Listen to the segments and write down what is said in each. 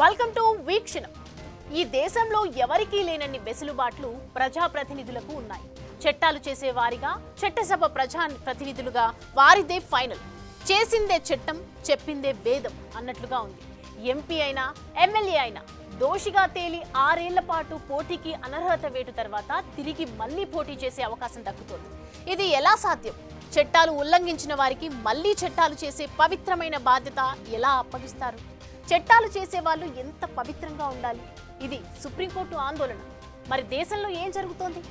Welcome to వీక్షణం. ఈ దేశంలో ఎవరికీ లేనన్ని వెసులుబాట్లు ప్రజాప్రతినిధులకు ఉన్నాయి. చట్టాలు చేసే వారిగా, చట్టసభ ప్రజాప్రతినిధులుగా వారిదే ఫైనల్. చేసిందే చట్టం, చెప్పిందే వేదం అన్నట్లుగా ఉంది. ఎంపీ అయినా ఎమ్మెల్యే అయినా దోషిగా తేలి 6 ఏళ్ల పాటు పోటీకి అనర్హత వేటు తర్వాత తిరిగి మళ్లీ పోటీ చేసే అవకాశం దక్కుతోంది. ఇది ఎలా సాధ్యం? చట్టాలు ఉల్లంఘించిన వారికి మళ్లీ చట్టాలు చేసే పవిత్రమైన బాధ్యత ఎలా అప్పగిస్తారు? చట్టాలు చేసే వాళ్ళు ఎంత పవిత్రంగా ఉండాలి? ఇది సుప్రీంకోర్టు ఆందోళన. మరి దేశంలో ఏం జరుగుతోంది?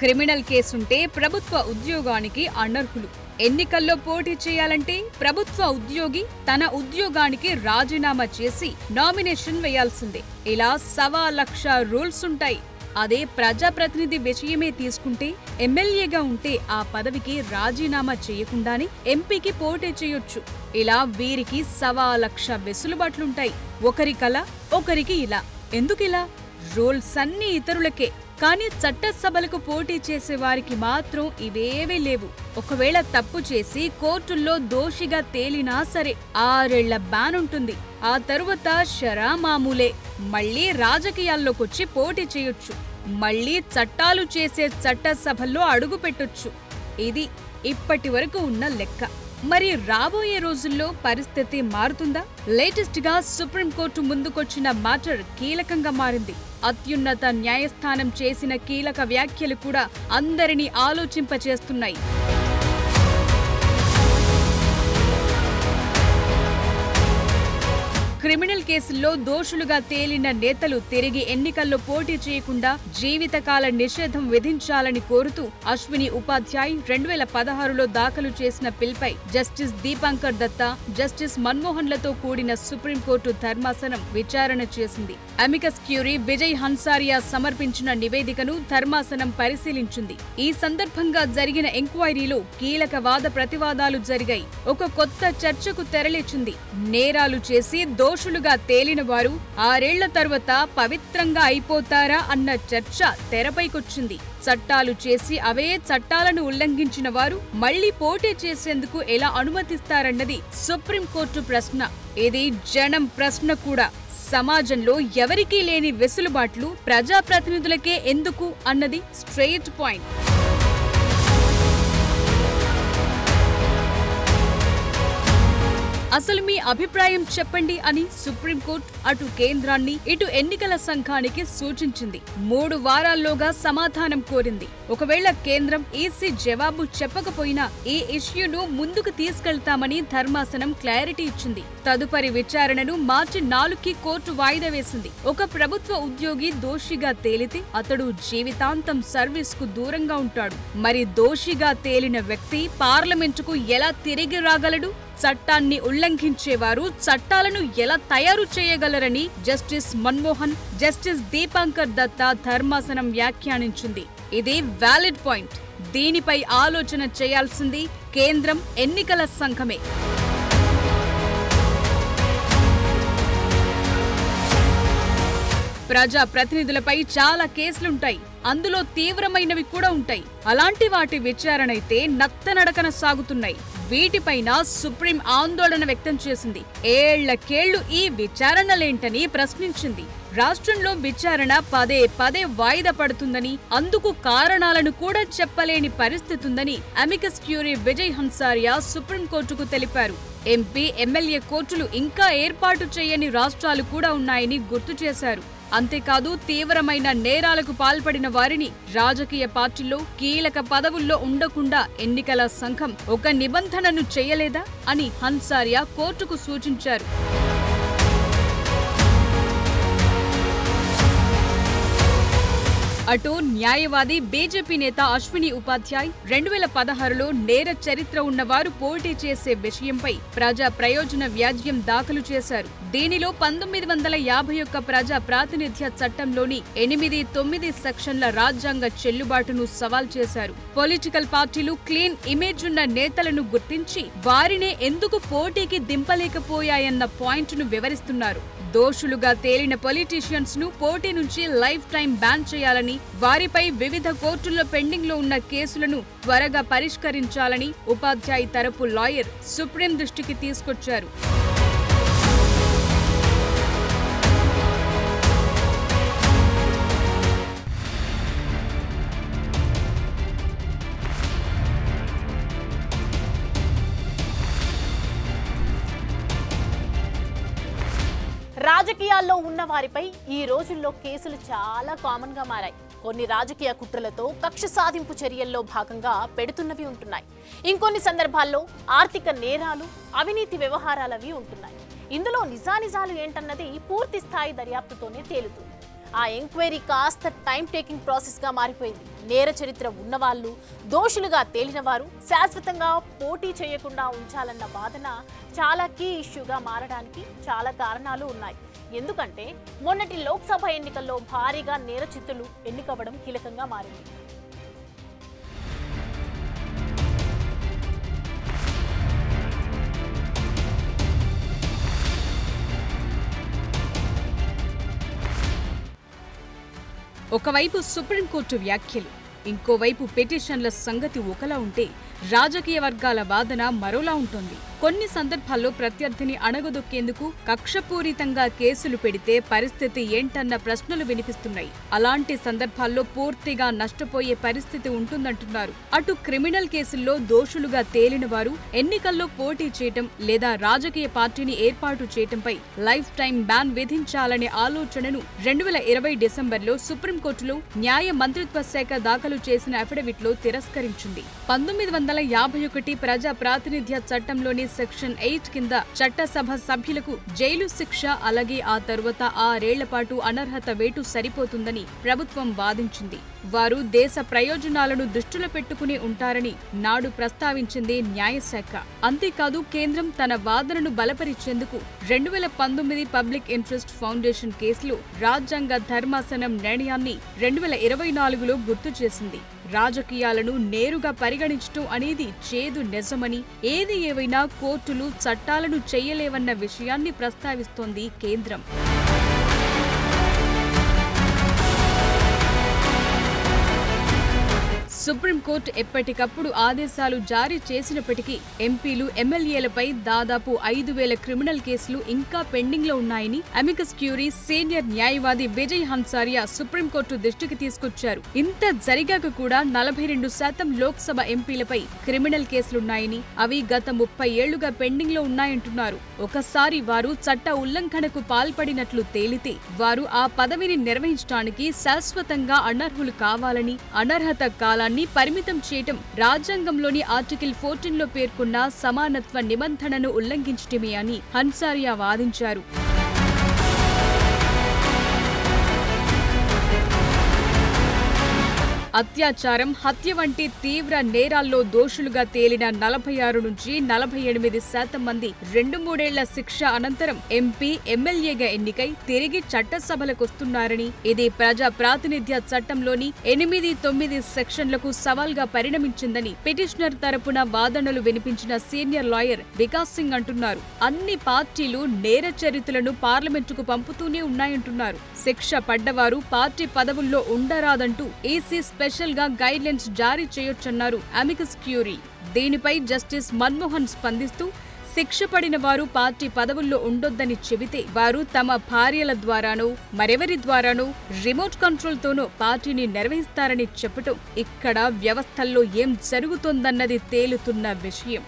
క్రిమినల్ కేసుంటే ప్రభుత్వ ఉద్యోగానికి అనర్హులు. ఎన్నికల్లో పోటీ చేయాలంటే ప్రభుత్వ ఉద్యోగి తన ఉద్యోగానికి రాజీనామా చేసి నామినేషన్ వేయాల్సిందే. ఇలా 1,00,000 రూల్స్ ఉంటాయి. అదే ప్రజాప్రతినిధి విషయమే తీసుకుంటే ఎమ్మెల్యేగా ఉంటే ఆ పదవికి రాజీనామా చేయకుండానే ఎంపీకి పోటీ చేయొచ్చు. ఇలా వీరికి 1,00,000 వెసులుబాట్లుంటాయి. ఒకరికలా ఒకరికి ఇలా. ఎందుకిలా? రూల్స్ అన్నీ ఇతరులకే, కానీ చట్టసభలకు పోటీ చేసే వారికి మాత్రం ఇవేవీ లేవు. ఒకవేళ తప్పు చేసి కోర్టుల్లో దోషిగా తేలినా సరే 6 ఏళ్ల బ్యాన్ ఉంటుంది. ఆ తరువాత షరా మామూలే. మళ్లీ రాజకీయాల్లోకొచ్చి పోటీ చేయొచ్చు. మళ్లీ చట్టాలు చేసే చట్టసభల్లో అడుగు పెట్టొచ్చు. ఇది ఇప్పటి వరకు ఉన్న లెక్క. మరి రాబోయే రోజుల్లో పరిస్థితి మారుతుందా? లేటెస్ట్ గా సుప్రీంకోర్టు ముందుకొచ్చిన మ్యాటర్ కీలకంగా మారింది. అత్యున్నత న్యాయస్థానం చేసిన కీలక వ్యాఖ్యలు కూడా అందరినీ ఆలోచింపచేస్తున్నాయి. క్రిమినల్ కేసుల్లో దోషులుగా తేలిన నేతలు తిరిగి ఎన్నికల్లో పోటీ చేయకుండా జీవితకాల నిషేధం విధించాలని కోరుతూ అశ్విని ఉపాధ్యాయ్ 2016లో దాఖలు చేసిన పిల్పై జస్టిస్ దీపాంకర్ దత్తా, జస్టిస్ మన్మోహన్లతో కూడిన సుప్రీంకోర్టు ధర్మాసనం విచారణ చేసింది. అమికస్ క్యూరీ విజయ్ హన్సారియా సమర్పించిన నివేదికను ధర్మాసనం పరిశీలించింది. ఈ సందర్భంగా జరిగిన ఎంక్వైరీలో కీలక వాద ప్రతివాదాలు జరిగాయి. ఒక కొత్త చర్చకు తెరలేచింది. నేరాలు చేసి దోషులుగా తేలిన వారు 6 ఏళ్ల తర్వాత పవిత్రంగా అయిపోతారా అన్న చర్చ తెరపైకొచ్చింది. చట్టాలు చేసి అవే చట్టాలను ఉల్లంఘించిన వారు మళ్లీ పోటీ చేసేందుకు ఎలా అనుమతిస్తారన్నది సుప్రీంకోర్టు ప్రశ్న. ఇది జనం ప్రశ్న కూడా. సమాజంలో ఎవరికీ లేని వెసులుబాట్లు ప్రజాప్రతినిధులకే ఎందుకు అన్నది స్ట్రెయిట్ పాయింట్. అసలు మీ అభిప్రాయం చెప్పండి అని సుప్రీంకోర్టు అటు కేంద్రాన్ని ఇటు ఎన్నికల సంఘానికి సూచించింది. 3 వారాల్లోగా సమాధానం కోరింది. ఒకవేళ కేంద్రం ఈసీ జవాబు చెప్పకపోయినా ఈ ఇష్యూను ముందుకు తీసుకెళ్తామని ధర్మాసనం క్లారిటీ ఇచ్చింది. తదుపరి విచారణను మార్చి 4కి కోర్టు వాయిదా వేసింది. ఒక ప్రభుత్వ ఉద్యోగి దోషిగా తేలితే అతడు జీవితాంతం సర్వీస్ కు దూరంగా ఉంటాడు. మరి దోషిగా తేలిన వ్యక్తి పార్లమెంటుకు ఎలా తిరిగి రాగలడు? చట్టాన్ని ఉల్లంఘించేవారు చట్టాలను ఎలా తయారు చేయగలరని జస్టిస్ మన్మోహన్, జస్టిస్ దీపాంకర్ దత్తా ధర్మాసనం వ్యాఖ్యానించింది. ఇది వ్యాలిడ్ పాయింట్. దీనిపై ఆలోచన చేయాల్సింది కేంద్రం, ఎన్నికల సంఘమే. ప్రజా ప్రతినిధులపై చాలా కేసులుంటాయి. అందులో తీవ్రమైనవి కూడా ఉంటాయి. అలాంటి వాటి విచారణైతే నత్తనడకన సాగుతున్నాయి. వీటిపైన సుప్రీం ఆందోళన వ్యక్తం చేసింది. ఏళ్లకేళ్లు ఈ విచారణలేంటని ప్రశ్నించింది. రాష్ట్రంలో విచారణ పదే పదే వాయిదా పడుతుందని, అందుకు కారణాలను కూడా చెప్పలేని పరిస్థితుందని అమికస్ క్యూరీ విజయ్ హన్సారియా సుప్రీంకోర్టుకు తెలిపారు. ఎంపీ, ఎమ్మెల్యే కోర్టులు ఇంకా ఏర్పాటు చేయని రాష్ట్రాలు కూడా ఉన్నాయని గుర్తు చేశారు. అంతేకాదు, తీవ్రమైన నేరాలకు పాల్పడిన వారిని రాజకీయ పార్టీల్లో కీలక పదవుల్లో ఉండకుండా ఎన్నికల సంఘం ఒక నిబంధనను చేయలేదా అని హన్సారియా కోర్టుకు సూచించారు. అటు న్యాయవాది బీజేపీ నేత అశ్విని ఉపాధ్యాయ్ 2016లో నేర చరిత్ర ఉన్నవారు పోటీ చేసే విషయంపై ప్రజా ప్రయోజన వ్యాజ్యం దాఖలు చేశారు. దీనిలో 1951 ప్రజా ప్రాతినిధ్య చట్టంలోని 8-9 సెక్షన్ల రాజ్యాంగ చెల్లుబాటును సవాల్ చేశారు. పొలిటికల్ పార్టీలు క్లీన్ ఇమేజ్ ఉన్న నేతలను గుర్తించి వారినే ఎందుకు పోటీకి దింపలేకపోయాయన్న పాయింట్ను వివరిస్తున్నారు. దోషులుగా తేలిన పొలిటీషియన్స్ ను పోటీ నుంచి లైఫ్ టైం బ్యాన్ చేయాలని, వారిపై వివిధ కోర్టుల్లో పెండింగ్ లో ఉన్న కేసులను త్వరగా పరిష్కరించాలని ఉపాధ్యాయ్ తరపు లాయర్ సుప్రీం దృష్టికి తీసుకొచ్చారు. రాజకీయాల్లో ఉన్న వారిపై ఈ రోజుల్లో కేసులు చాలా కామన్ గా మారాయి. కొన్ని రాజకీయ కుట్రలతో కక్ష సాధింపు చర్యల్లో భాగంగా పెడుతున్నవి ఉంటున్నాయి. ఇంకొన్ని సందర్భాల్లో ఆర్థిక నేరాలు, అవినీతి వ్యవహారాలవి ఉంటున్నాయి. ఇందులో నిజానిజాలు ఏంటన్నది పూర్తి స్థాయి దర్యాప్తుతోనే తేలుతుంది. ఆ ఎంక్వైరీ కాస్త టైం టేకింగ్ ప్రాసెస్ గా మారిపోయింది. నేర చరిత్ర ఉన్నవాళ్లు, దోషులుగా తేలిన వారు శాశ్వతంగా పోటీ చేయకుండా ఉంచాలన్న వాదన చాలా కీ ఇష్యూగా మారడానికి చాలా కారణాలు ఉన్నాయి. ఎందుకంటే మొన్నటి లోక్సభ ఎన్నికల్లో భారీగా నేరచిత్తులు ఎన్నికవ్వడం కీలకంగా మారింది. ఒకవైపు సుప్రీంకోర్టు వ్యాఖ్యలు, ఇంకోవైపు పిటిషన్ల సంగతి ఒకలా ఉంటే రాజకీయ వర్గాల వాదన మరోలా ఉంటుంది. కొన్ని సందర్భాల్లో ప్రత్యర్థిని అణగదొక్కేందుకు కక్షపూరితంగా కేసులు పెడితే పరిస్థితి ఏంటన్న ప్రశ్నలు వినిపిస్తున్నాయి. అలాంటి సందర్భాల్లో పూర్తిగా నష్టపోయే పరిస్థితి ఉంటుందంటున్నారు. అటు క్రిమినల్ కేసుల్లో దోషులుగా తేలిన వారు ఎన్నికల్లో పోటీ చేయటం లేదా రాజకీయ పార్టీని ఏర్పాటు చేయటంపై లైఫ్ టైం బ్యాన్ విధించాలనే ఆలోచనను 2020 డిసెంబర్లో సుప్రీంకోర్టులో న్యాయ మంత్రిత్వ శాఖ దాఖలు చేసిన అఫిడవిట్లో తిరస్కరించింది. 1951 ప్రజా ప్రాతినిధ్య చట్టంలోని సెక్షన్ 8 కింద చట్టసభ సభ్యులకు జైలు శిక్ష, అలాగే ఆ తరువాత 6 ఏళ్ల పాటు అనర్హత వేటు సరిపోతుందని ప్రభుత్వం వాదించింది. వారు దేశ ప్రయోజనాలను దృష్టిలో పెట్టుకుని ఉంటారని నాడు ప్రస్తావించింది న్యాయశాఖ. అంతేకాదు కేంద్రం తన వాదనను బలపరిచేందుకు 2019 పబ్లిక్ ఇంట్రెస్ట్ ఫౌండేషన్ కేసులో రాజ్యాంగ ధర్మాసనం నిర్ణయాన్ని 2024లో గుర్తు చేసింది. రాజకీయాలను నేరుగా పరిగణించటం అనేది చేదు నిజమని, ఏది ఏవైనా కోర్టులు చట్టాలను చెయ్యలేవన్న విషయాన్ని ప్రస్తావిస్తోంది కేంద్రం. సుప్రీంకోర్టు ఎప్పటికప్పుడు ఆదేశాలు జారీ చేసినప్పటికీ ఎంపీలు, ఎమ్మెల్యేలపై దాదాపు 5,000 క్రిమినల్ కేసులు ఇంకా పెండింగ్ లో ఉన్నాయని అమికస్ క్యూరీ సీనియర్ న్యాయవాది విజయ్ హన్సారియా సుప్రీంకోర్టు దృష్టికి తీసుకొచ్చారు. ఇంత జరిగాక కూడా 42% లోక్సభ ఎంపీలపై క్రిమినల్ కేసులున్నాయని, అవి గత 30 ఏళ్లుగా పెండింగ్ లో ఉన్నాయంటున్నారు. ఒకసారి వారు చట్ట ఉల్లంఘనకు పాల్పడినట్లు తేలితే వారు ఆ పదవిని నిర్వహించడానికి శాశ్వతంగా అనర్హులు కావాలని, అనర్హత కాలాన్ని పరిమితం చేయటం రాజ్యాంగంలోని ఆర్టికల్ 14లో పేర్కొన్న సమానత్వ నిబంధనను ఉల్లంఘించటమే అని హన్సారియా వాదించారు. అత్యాచారం, హత్య వంటి తీవ్ర నేరాల్లో దోషులుగా తేలిన 46 నుంచి 48% మంది 2-3 ఏళ్ల శిక్ష అనంతరం ఎంపీ, ఎమ్మెల్యేగా ఎన్నికై తిరిగి చట్టసభలకొస్తున్నారని, ఇది ప్రజా ప్రాతినిధ్య చట్టంలోని 8-9 సెక్షన్లకు సవాల్గా పరిణమించిందని పిటిషనర్ తరపున వాదనలు వినిపించిన సీనియర్ లాయర్ వికాస్ సింగ్ అంటున్నారు. అన్ని పార్టీలు నేర చరిత్రలను పార్లమెంటుకు పంపుతూనే ఉన్నాయంటున్నారు. శిక్ష పడ్డవారు పార్టీ పదవుల్లో ఉండరాదంటూ ఈసీ స్పెషల్ గా గైడ్ లైన్స్ జారీ చేయొచ్చన్నారు అమికస్ క్యూరీ. దీనిపై జస్టిస్ మన్మోహన్ స్పందిస్తూ, శిక్ష పడిన వారు పార్టీ పదవుల్లో ఉండొద్దని చెబితే వారు తమ భార్యల ద్వారానో మరెవరి ద్వారానో రిమోట్ కంట్రోల్తోనో పార్టీని నిర్వహిస్తారని చెప్పటం ఇక్కడ వ్యవస్థల్లో ఏం జరుగుతోందన్నది తేలుతున్న విషయం.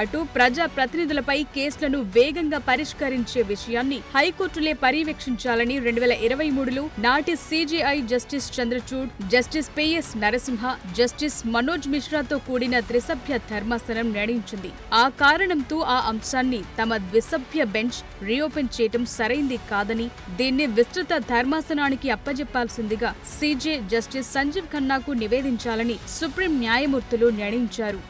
అటు ప్రజా ప్రతినిధులపై కేసులను వేగంగా పరిష్కరించే విషయాన్ని హైకోర్టులే పర్యవేక్షించాలని 2023లో నాటి CJI justice Chandrachud, justice PS Narasimha, justice Manoj మిశ్రాతో కూడిన త్రిసభ్య ధర్మాసనం నిర్ణయించింది. ఆ కారణంతో ఆ అంశాన్ని తమ ద్విసభ్య బెంచ్ రీఓపెన్ చేయటం సరైంది కాదని, దీన్ని విస్తృత ధర్మాసనానికి అప్పజెప్పాల్సిందిగా సిజే జస్టిస్ సంజీవ్ ఖన్నాకు నివేదించాలని సుప్రీం న్యాయమూర్తులు నిర్ణయించారు.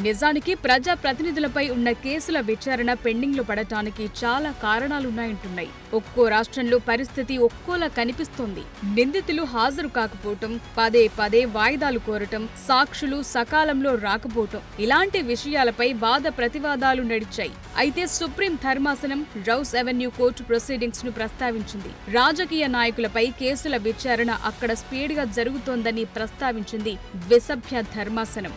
నిజానికి ప్రజా ప్రతినిధులపై ఉన్న కేసుల విచారణ పెండింగ్లో పడటానికి చాలా కారణాలున్నాయంటున్నాయి. ఒక్కో రాష్ట్రంలో పరిస్థితి ఒక్కోలా కనిపిస్తోంది. నిందితులు హాజరు కాకపోవటం, పదే పదే వాయిదాలు కోరటం, సాక్షులు సకాలంలో రాకపోవటం, ఇలాంటి విషయాలపై వాద ప్రతివాదాలు నడిచాయి. అయితే సుప్రీం ధర్మాసనం రౌస్ అవెన్యూ కోర్టు ప్రొసీడింగ్స్ ను ప్రస్తావించింది. రాజకీయ నాయకులపై కేసుల విచారణ అక్కడ స్పీడ్ గా జరుగుతోందని ప్రస్తావించింది ద్విసభ్య ధర్మాసనం.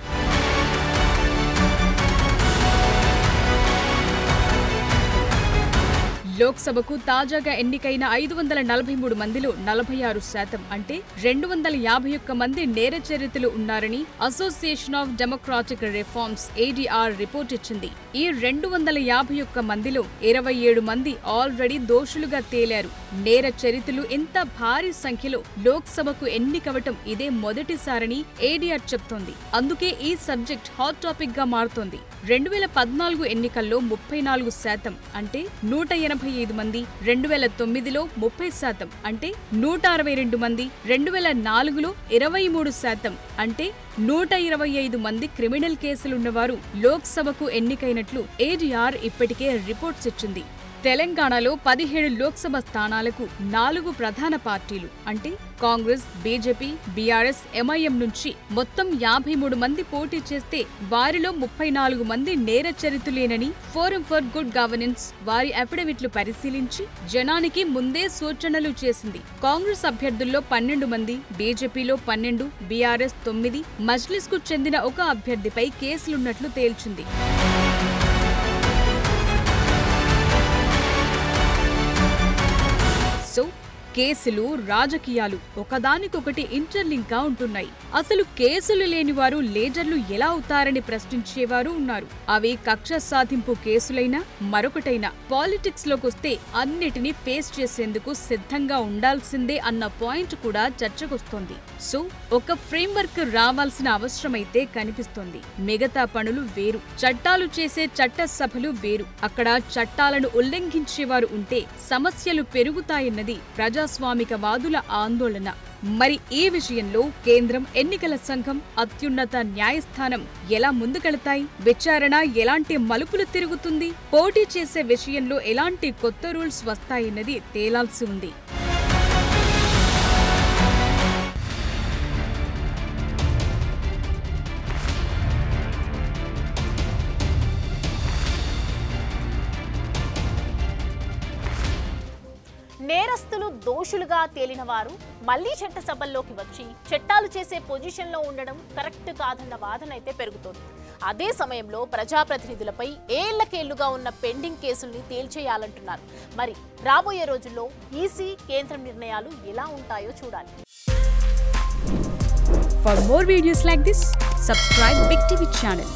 లోక్సభకు తాజాగా ఎన్నికైన 543 మందిలో 46% అంటే 251 మంది నేర చరిత్రలు ఉన్నారని association of democratic reforms ADR report ఇచ్చింది. ఈ 251 మందిలో 27 మంది ఆల్రెడీ దోషులుగా తేలారు. నేర చరిత్రలు ఇంత భారీ సంఖ్యలో లోక్సభకు ఎన్నికవటం ఇదే మొదటిసారని ADR చెప్తోంది. అందుకే ఈ సబ్జెక్ట్ హాట్ టాపిక్ గా మారుతోంది. 2014 ఎన్నికల్లో 34% అంటే 185 మంది, 2009లో 30% అంటే 162 మంది, 2004లో 23% అంటే 125 మంది క్రిమినల్ కేసులున్నవారు లోక్సభకు ఎన్నికైనట్లు ADR ఇప్పటికే రిపోర్ట్స్ ఇచ్చింది. తెలంగాణలో 17 లోక్సభ స్థానాలకు 4 ప్రధాన పార్టీలు అంటే కాంగ్రెస్, బీజేపీ, బీఆర్ఎస్, MIM నుంచి మొత్తం 53 మంది పోటీ చేస్తే వారిలో 34 మంది నేర చరిత్రలేనని ఫోరం ఫర్ గుడ్ గవర్నెన్స్ వారి అఫిడవిట్లు పరిశీలించి జనానికి ముందే సూచనలు చేసింది. కాంగ్రెస్ అభ్యర్థుల్లో 12 మంది, బీజేపీలో 12, బీఆర్ఎస్ 9, మజ్లిస్ కు చెందిన ఒక అభ్యర్థిపై కేసులున్నట్లు తేల్చింది. కేసులు, రాజకీయాలు ఒకదానికొకటి ఇంటర్లింక్ గా ఉంటున్నాయి. అసలు కేసులు లేని వారు లీడర్లు ఎలా అవుతారని ప్రశ్నించేవారు ఉన్నారు. అవి కక్ష సాధింపు కేసులైనా మరొకటైనా పాలిటిక్స్ లోకొస్తే అన్నిటినీ ఫేస్ చేసేందుకు సిద్ధంగా ఉండాల్సిందే అన్న పాయింట్ కూడా చర్చకొస్తోంది. సో ఒక ఫ్రేమ్వర్క్ రావాల్సిన అవసరమైతే కనిపిస్తోంది. మిగతా పనులు వేరు, చట్టాలు చేసే చట్టసభలు వేరు. అక్కడ చట్టాలను ఉల్లంఘించేవారు ఉంటే సమస్యలు పెరుగుతాయన్నది ప్రజాస్వామికవాదుల ఆందోళన. మరి ఈ విషయంలో కేంద్రం, ఎన్నికల సంఘం, అత్యున్నత న్యాయస్థానం ఎలా ముందుకెళతాయి? విచారణ ఎలాంటి మలుపులు తిరుగుతుంది? పోటీ చేసే విషయంలో ఎలాంటి కొత్త రూల్స్ వస్తాయన్నది తేలాల్సి ఉంది. నేరస్తులు దోషులుగా తేలిన వారు మళ్లీ చట్టసభల్లోకి వచ్చి చట్టాలు చేసే పొజిషన్లో ఉండడం కరెక్ట్ కాదన్న వాదన అయితే పెరుగుతోంది. అదే సమయంలో ప్రజాప్రతినిధులపై ఏళ్లకేళ్లుగా ఉన్న పెండింగ్ కేసుల్ని తేల్చేయాలంటున్నారు. మరి రాబోయే రోజుల్లో ఈసీ, కేంద్రం నిర్ణయాలు ఎలా ఉంటాయో చూడాలి. For more videos like this, subscribe Big TV channel.